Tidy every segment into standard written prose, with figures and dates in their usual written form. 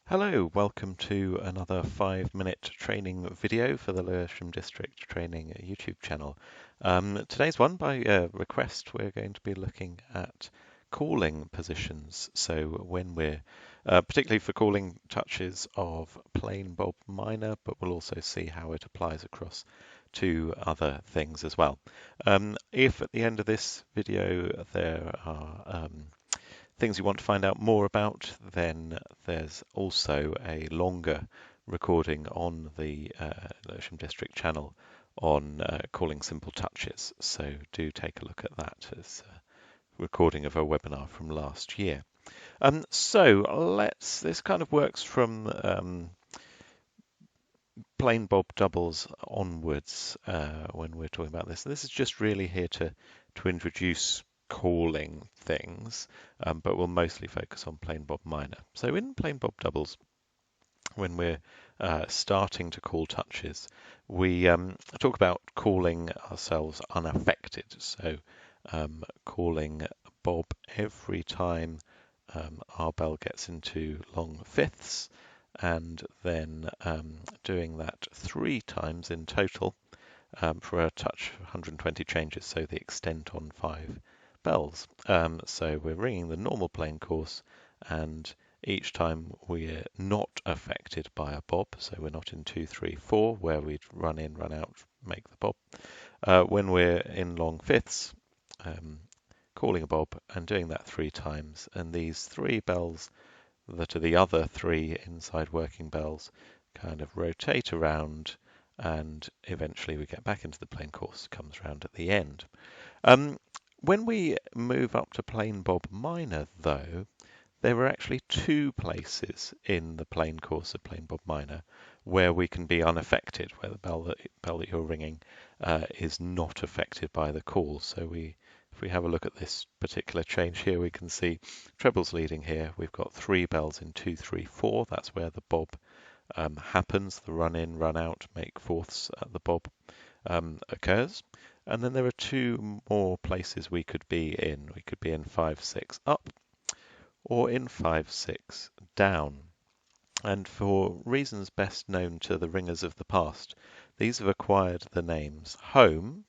Hello, welcome to another 5-minute training video for the Lewisham District Training YouTube channel. Today's one, by request, we're going to be looking at calling positions. So when we're, particularly for calling touches of plain bob minor, but we'll also see how it applies across to other things as well. If at the end of this video there are things you want to find out more about, then there's also a longer recording on the Lewisham District channel on calling simple touches. So do take a look at that as a recording of a webinar from last year. This kind of works from plain bob doubles onwards when we're talking about this. This is just really here to introduce calling things, but we'll mostly focus on plain bob minor. So in plain bob doubles, when we're starting to call touches, we talk about calling ourselves unaffected. So calling bob every time our bell gets into long fifths, and then doing that 3 times in total for a touch 120 changes, so the extent on 5 bells. So we're ringing the normal plain course, and each time we're not affected by a bob, so we're not in 2, 3, 4 where we'd run in, run out, make the bob. When we're in long fifths, calling a bob and doing that 3 times, and these 3 bells that are the other 3 inside working bells kind of rotate around, and eventually we get back into the plain course, comes around at the end. When we move up to plain bob minor, though, there are actually 2 places in the plain course of plain bob minor where we can be unaffected, where the bell that you're ringing is not affected by the call. So if we have a look at this particular change here, we can see trebles leading here. We've got 3 bells in 2, 3, 4. That's where the bob happens. The run in, run out, make fourths at the bob occurs. And then there are 2 more places we could be in. We could be in 5, 6 up, or in 5, 6 down. And for reasons best known to the ringers of the past, these have acquired the names home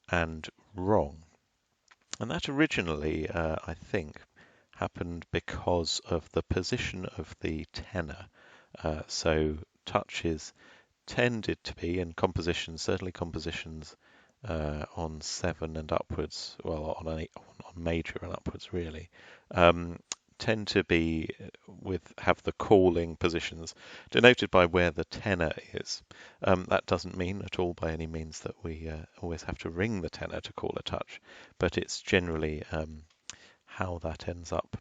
and wrong. And that originally, I think, happened because of the position of the tenor. So touches tended to be in compositions, certainly compositions on 7 and upwards, well, on major and upwards really, tend to be have the calling positions denoted by where the tenor is. That doesn't mean at all by any means that we always have to ring the tenor to call a touch, but it's generally how that ends up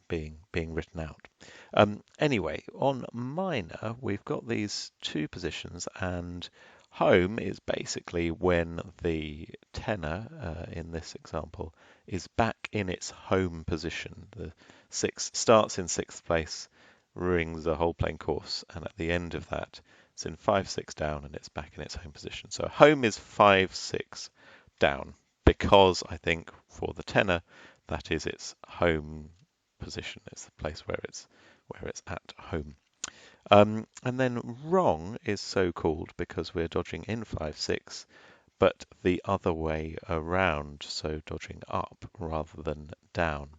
being written out. Anyway, on minor, we've got these 2 positions, and home is basically when the tenor, in this example, is back in its home position. The 6 starts in 6th place, rings the whole plain course, and at the end of that, it's in 5, 6 down, and it's back in its home position. So home is 5, 6 down, because I think for the tenor, that is its home position. It's the place where it's at home. And then wrong is so called because we're dodging in 5, 6, but the other way around, so dodging up rather than down.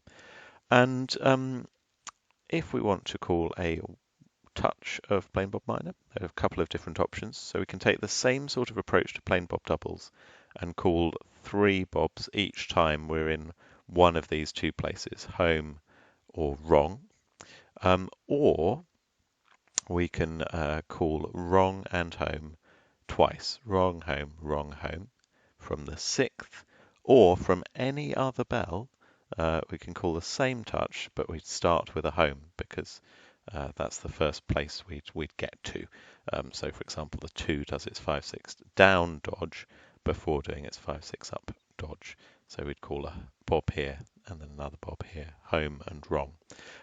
And if we want to call a touch of plain bob minor, there are a couple of different options. So we can take the same sort of approach to plain bob doubles and call 3 bobs each time we're in one of these 2 places, home or wrong. Or we can call wrong and home twice, wrong, home, from the 6th, or from any other bell. We can call the same touch, but we'd start with a home because that's the first place we'd get to. So, for example, the 2 does its 5, 6 down dodge before doing its 5, 6 up dodge. So we'd call a bob here and then another bob here, home and wrong.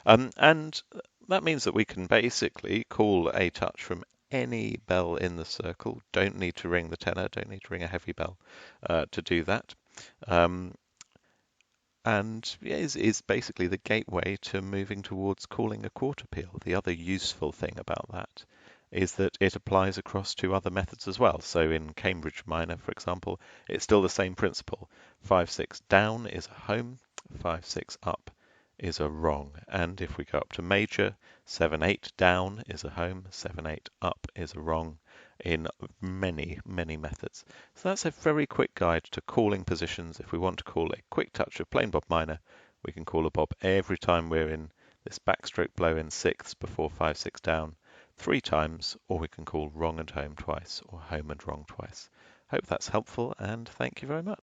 And that means that we can basically call a touch from any bell in the circle. Don't need to ring the tenor, don't need to ring a heavy bell to do that. and is basically the gateway to moving towards calling a quarter peal. The other useful thing about that is that it applies across to other methods as well. So in Cambridge minor, for example, it's still the same principle. 5/6 down is a home, 5/6 up is a wrong. And if we go up to major, 7/8 down is a home, 7/8 up is a wrong in many, many methods. So that's a very quick guide to calling positions. If we want to call a quick touch of plain bob minor, we can call a bob every time we're in this backstroke blow in sixths before 5/6 down 3 times, or we can call wrong and home twice, or home and wrong twice. Hope that's helpful, and thank you very much.